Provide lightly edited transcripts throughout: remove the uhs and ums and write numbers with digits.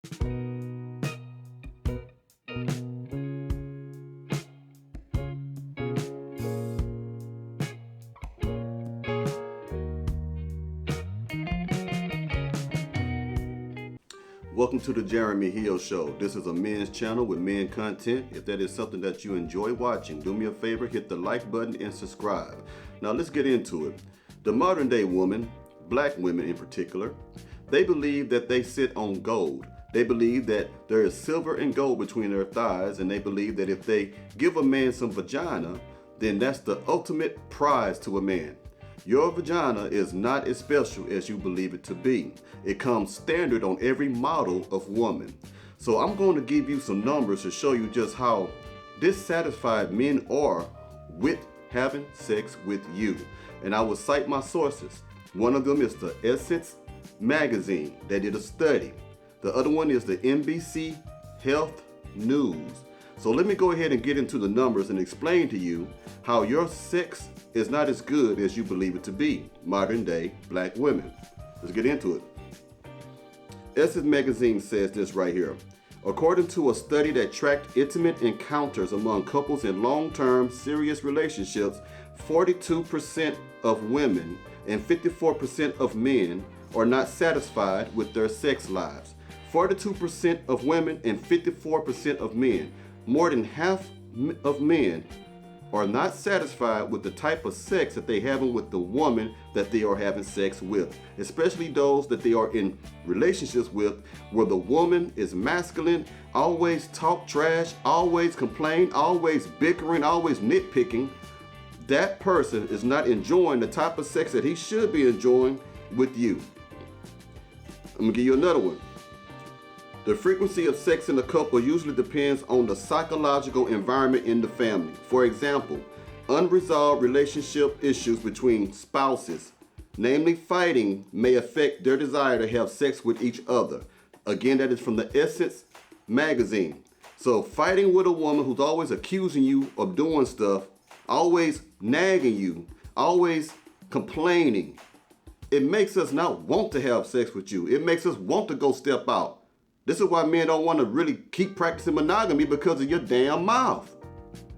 Welcome to the Jeremy Hill Show. This is a men's channel with men content. If that is something that you enjoy watching, do me a favor, hit the like button and subscribe. Now let's get into it. The modern day woman, black women in particular, they believe that they sit on gold. They believe that there is silver and gold between their thighs, and they believe that if they give a man some vagina, then that's the ultimate prize to a man. Your vagina is not as special as you believe it to be. It comes standard on every model of woman. So I'm going to give you some numbers to show you just how dissatisfied men are with having sex with you. And I will cite my sources. One of them is the Essence magazine. They did a study. The other one is the NBC Health News. So let me go ahead and get into the numbers and explain to you how your sex is not as good as you believe it to be. Modern day black women. Let's get into it. Essence magazine says this right here. According to a study that tracked intimate encounters among couples in long-term serious relationships, 42% of women and 54% of men are not satisfied with their sex lives. 42% of women and 54% of men. More than half of men are not satisfied with the type of sex that they having with the woman that they are having sex with, especially those that they are in relationships with, where the woman is masculine, always talk trash, always complain, always bickering, always nitpicking. That person is not enjoying the type of sex that he should be enjoying with you. I'm gonna give you another one. The frequency of sex in a couple usually depends on the psychological environment in the family. For example, unresolved relationship issues between spouses, namely fighting, may affect their desire to have sex with each other. Again, that is from the Essence magazine. So fighting with a woman who's always accusing you of doing stuff, always nagging you, always complaining, it makes us not want to have sex with you. It makes us want to go step out. This is why men don't want to really keep practicing monogamy, because of your damn mouth.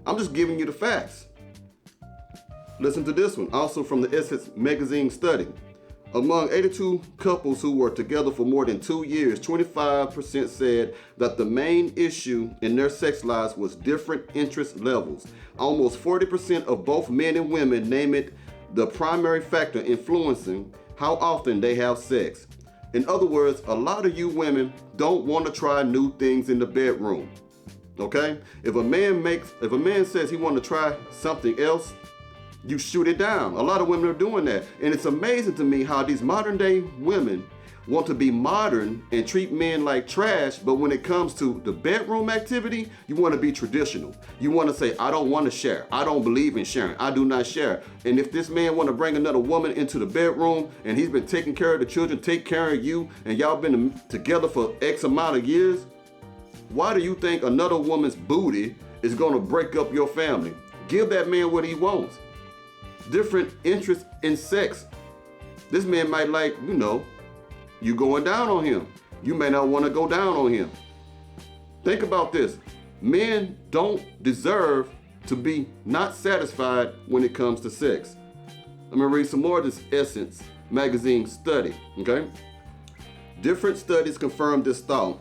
I'm just giving you the facts. Listen to this one, also from the Essence magazine study. Among 82 couples who were together for more than 2 years, 25% said that the main issue in their sex lives was different interest levels. Almost 40% of both men and women name it the primary factor influencing how often they have sex. In other words, a lot of you women don't want to try new things in the bedroom. Okay? If a man says he want to try something else, you shoot it down. A lot of women are doing that. And it's amazing to me how these modern day women want to be modern and treat men like trash, but when it comes to the bedroom activity, you want to be traditional. You want to say, I don't want to share. I don't believe in sharing. I do not share. And if this man want to bring another woman into the bedroom and he's been taking care of the children, take care of you, and y'all been together for X amount of years, why do you think another woman's booty is going to break up your family? Give that man what he wants. Different interests in sex. This man might like, you going down on him. You may not want to go down on him. Think about this. Men don't deserve to be not satisfied when it comes to sex. I'm going to read some more of this Essence magazine study, okay? Different studies confirm this thought.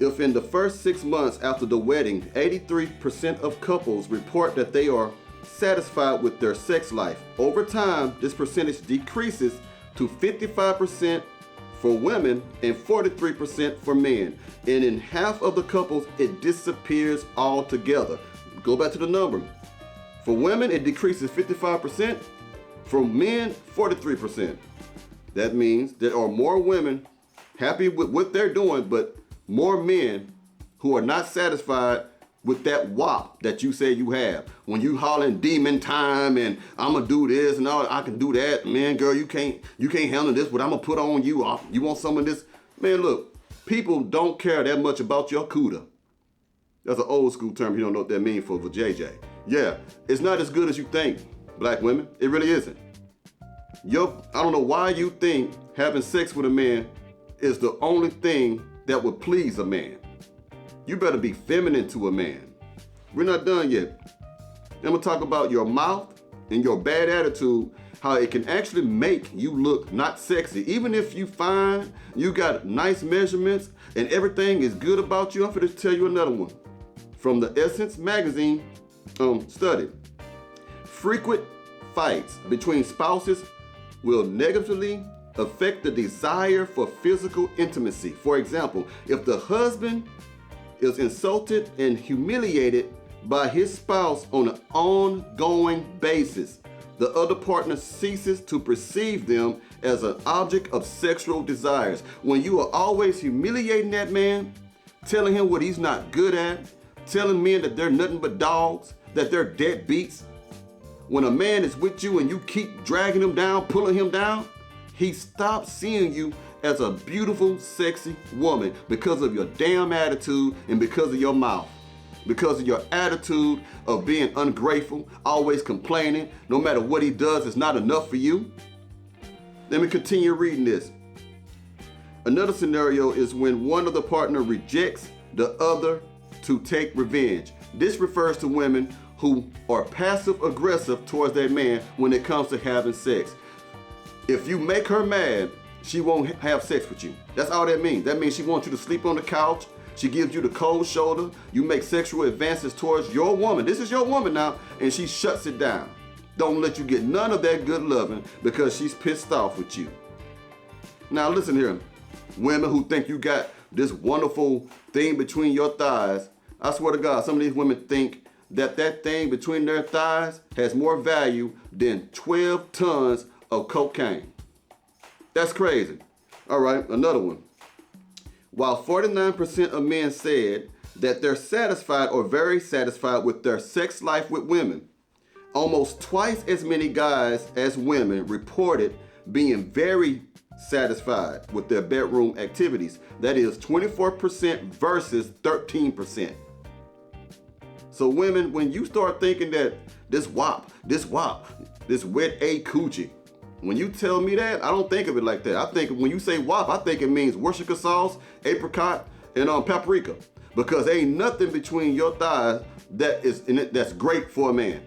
If in the first 6 months after the wedding, 83% of couples report that they are satisfied with their sex life, over time, this percentage decreases to 55% for women and 43% for men. And in half of the couples, it disappears altogether. Go back to the number. For women, it decreases 55%. For men, 43%. That means there are more women happy with what they're doing, but more men who are not satisfied with that wop that you say you have. When you hollering demon time and I'm gonna do this and all, I can do that. Man, girl, you can't handle this, but I'm gonna put on you. You want some of this? Man, look, people don't care that much about your cooter. That's an old school term. You don't know what that means for Vajayjay. Yeah, it's not as good as you think, black women. It really isn't. I don't know why you think having sex with a man is the only thing that would please a man. You better be feminine to a man. We're not done yet. I'm gonna talk about your mouth and your bad attitude, how it can actually make you look not sexy. Even if you fine, you got nice measurements, and everything is good about you. I'm gonna tell you another one. From the Essence magazine study. Frequent fights between spouses will negatively affect the desire for physical intimacy. For example, if the husband is insulted and humiliated by his spouse on an ongoing basis, the other partner ceases to perceive them as an object of sexual desires. When you are always humiliating that man, telling him what he's not good at, telling men that they're nothing but dogs, that they're deadbeats, when a man is with you and you keep dragging him down, pulling him down, he stops seeing you as a beautiful, sexy woman because of your damn attitude and because of your mouth. Because of your attitude of being ungrateful, always complaining, no matter what he does, it's not enough for you. Let me continue reading this. Another scenario is when one of the partner rejects the other to take revenge. This refers to women who are passive aggressive towards their man when it comes to having sex. If you make her mad, she won't have sex with you. That's all that means. That means she wants you to sleep on the couch. She gives you the cold shoulder. You make sexual advances towards your woman. This is your woman now, and she shuts it down. Don't let you get none of that good loving because she's pissed off with you. Now listen here, women who think you got this wonderful thing between your thighs. I swear to God, some of these women think that thing between their thighs has more value than 12 tons of cocaine. That's crazy. All right, another one. While 49% of men said that they're satisfied or very satisfied with their sex life with women, almost twice as many guys as women reported being very satisfied with their bedroom activities. That is 24% versus 13%. So women, when you start thinking that this wet A coochie, when you tell me that, I don't think of it like that. I think when you say WAP, I think it means Worcestershire sauce, apricot, and paprika. Because ain't nothing between your thighs that's great for a man.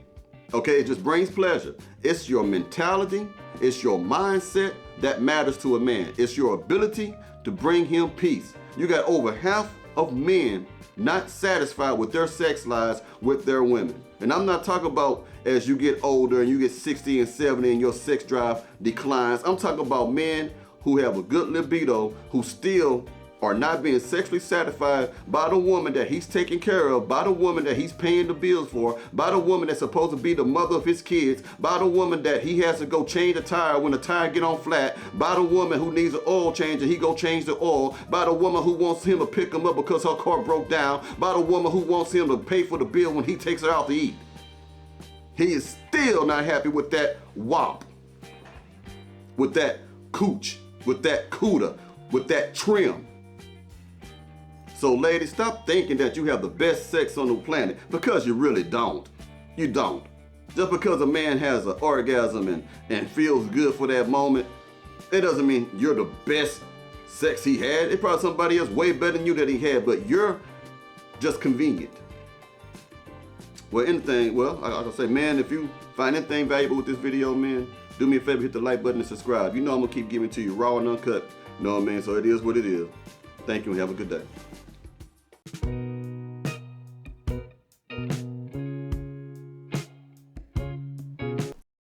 Okay, it just brings pleasure. It's your mentality, it's your mindset that matters to a man. It's your ability to bring him peace. You got over half of men not satisfied with their sex lives with their women. And I'm not talking about as you get older and you get 60 and 70 and your sex drive declines. I'm talking about men who have a good libido who still are not being sexually satisfied by the woman that he's taking care of, by the woman that he's paying the bills for, by the woman that's supposed to be the mother of his kids, by the woman that he has to go change the tire when the tire get on flat, by the woman who needs an oil change and he go change the oil, by the woman who wants him to pick him up because her car broke down, by the woman who wants him to pay for the bill when he takes her out to eat. He is still not happy with that wop, with that cooch, with that cooter, with that trim. So ladies, stop thinking that you have the best sex on the planet because you really don't. You don't. Just because a man has an orgasm and feels good for that moment, it doesn't mean you're the best sex he had. It's probably somebody else way better than you that he had, but you're just convenient. Well, I can say, man, if you find anything valuable with this video, man, do me a favor, hit the like button and subscribe. You know I'm gonna keep giving it to you raw and uncut. You know what I mean? So it is what it is. Thank you and have a good day.